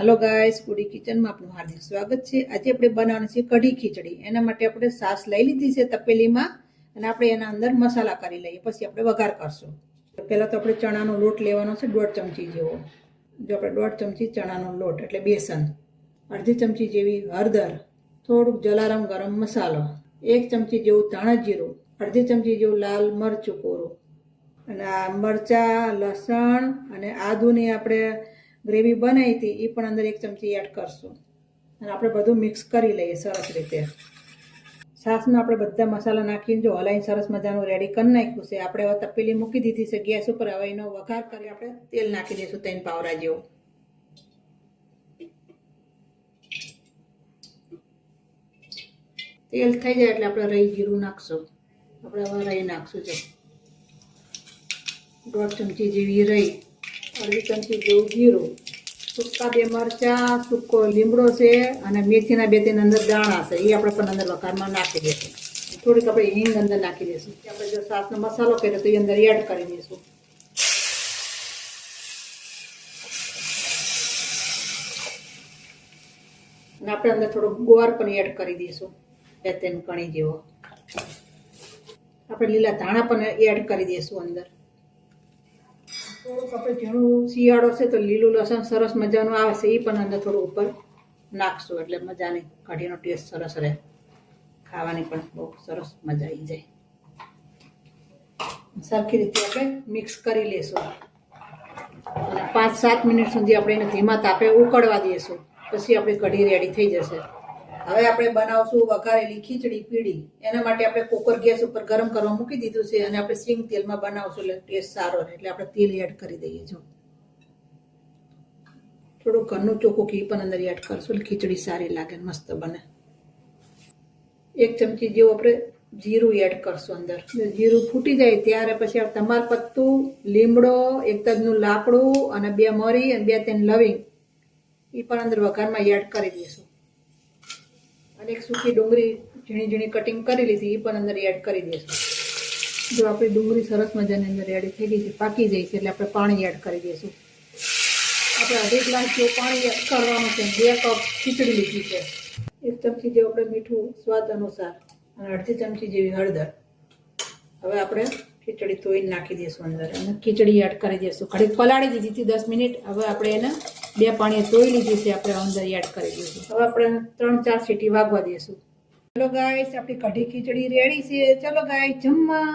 Hello guys, गुडी kitchen में आपનું હાર્દિક સ્વાગત છે। આજે આપણે બનાવવાની છે કઢી ખીચડી। એના માટે આપણે સાસ લઈ લીધી છે તપેલીમાં અને આપણે એના અંદર મસાલા કરી લઈએ, પછી આપણે વઘાર કરશું। પહેલા તો આપણે ચણાનો લોટ લેવાનો છે 1.5 ચમચી જેવો। જો આપણે 1.5 ચમચી ચણાનો લોટ એટલે બેસન, અડધી ચમચી જેવી હળદર, થોડુંક જલારામ ગરમ મસાલો, 1 ચમચી જેવું ધાણા જીરું, અડધી ચમચી જેવું લાલ મરચું કોરું અને આ મરચા, લસણ અને આદુની આપણે ગ્રેવી બનાવી હતી એ પણ અંદર 1 ચમચી એડ કરશું અને આપણે બધું મિક્સ કરી લઈએ સરસ રીતે। સાસમાં આપણે બધા મસાલા નાખીને જો હલાઈને સરસ મજાનું રેડી કરી નાખ્યું છે। આપણે હવે તપેલી મૂકી દીધી છે ગેસ ઉપર। હવે એનો વઘાર કરી આપણે તેલ નાખી દઈશું 3 પાવડા જેવું। તેલ થઈ જાય એટલે આપણે રહી જીરું નાખશું। આપણે હવે રહી નાખશું જો 1.5 ચમચી જેવી રહી, અડધી ચમચી જેવું જીરું, સૂકા 2 મરચા, સૂકો લીમડો છે અને મેથીના 2-3 અંદર દાણા છે, એ આપણે પણ અંદર વઘારમાં નાખી દઈશું। થોડીક આપણે હિંગ અંદર નાખી દઈશું। આપણે જો સાસનો મસાલો કર્યો તો એ અંદર એડ કરી દઈશું। અને આપણે અંદર થોડો ગોળ પણ એડ કરી દઈશું 2-3 કણી જેવો। આપણે લીલા ધાણા પણ એડ કરી દઈશું અંદર। થોડુંક આપણે ઝીણું શિયાળો છે તો લીલું લસણ સરસ મજાનું આવે છે, એ પણ અંદર થોડું ઉપર નાખશું એટલે મજાની કઢીનો ટેસ્ટ સરસ રહે, ખાવાની પણ બહુ સરસ મજા આવી જાય। સરખી રીતે આપણે મિક્સ કરી લઈશું અને 5-7 મિનિટ સુધી આપણે એને ધીમા તાપે ઉકળવા દઈશું, પછી આપણી કઢી રેડી થઈ જશે। હવે આપણે બનાવશું વઘારેલી ખીચડી પીળી। એના માટે આપણે કુકર ગેસ ઉપર ગરમ કરવા મૂકી દીધું છે અને આપણે સિંગ તેલમાં બનાવશું એટલે ટેસ્ટ સારો રહે, એટલે આપણે તેલ એડ કરી દઈએ। જો થોડું ઘરનું ચોખ્ખું ઘી પણ અંદર એડ કરશું એટલે ખીચડી સારી લાગે, મસ્ત બને। 1 ચમચી જેવું આપણે જીરું એડ કરશું અંદર। જીરું ફૂટી જાય ત્યારે પછી તમાલપત્તું, લીમડો, 1 તજનું લાકડું અને 2 મરી અને 2-3 લવિંગ એ પણ અંદર વઘારમાં એડ કરી દઈશું। અને 1 સૂકી ડુંગળી ઝીણી ઝીણી કટિંગ કરી લીધી એ પણ અંદર એડ કરી દઈશું। જો આપણી ડુંગળી સરસ મજાની અંદર રેડી થઈ ગઈ છે, પાકી જાય છે એટલે આપણે પાણી એડ કરી દઈશું। આપણે 1.5 ગ્લાસ જેવું પાણી એડ કરવાનું છે। 2 કપ ખીચડી લીધી છે। 1 ચમચી જેવું આપણે મીઠું સ્વાદ અનુસાર અને અડધી ચમચી જેવી હળદર। હવે આપણે ખીચડી ધોઈને નાખી દઈશું અંદર અને ખીચડી એડ કરી દઈશું। ઘડીક પલાળી દીધી હતી 10 મિનિટ। હવે આપણે એને 2 પાણીએ ધોઈ લીધી છે, આપણે અંદર એડ કરી દઈશું। હવે આપણે 3-4 સીટી વાગવા દઈશું। ચલો ગાઈસ, આપણી કઢી ખીચડી રેડી છે। ચલો ગાઈસ, જમવા।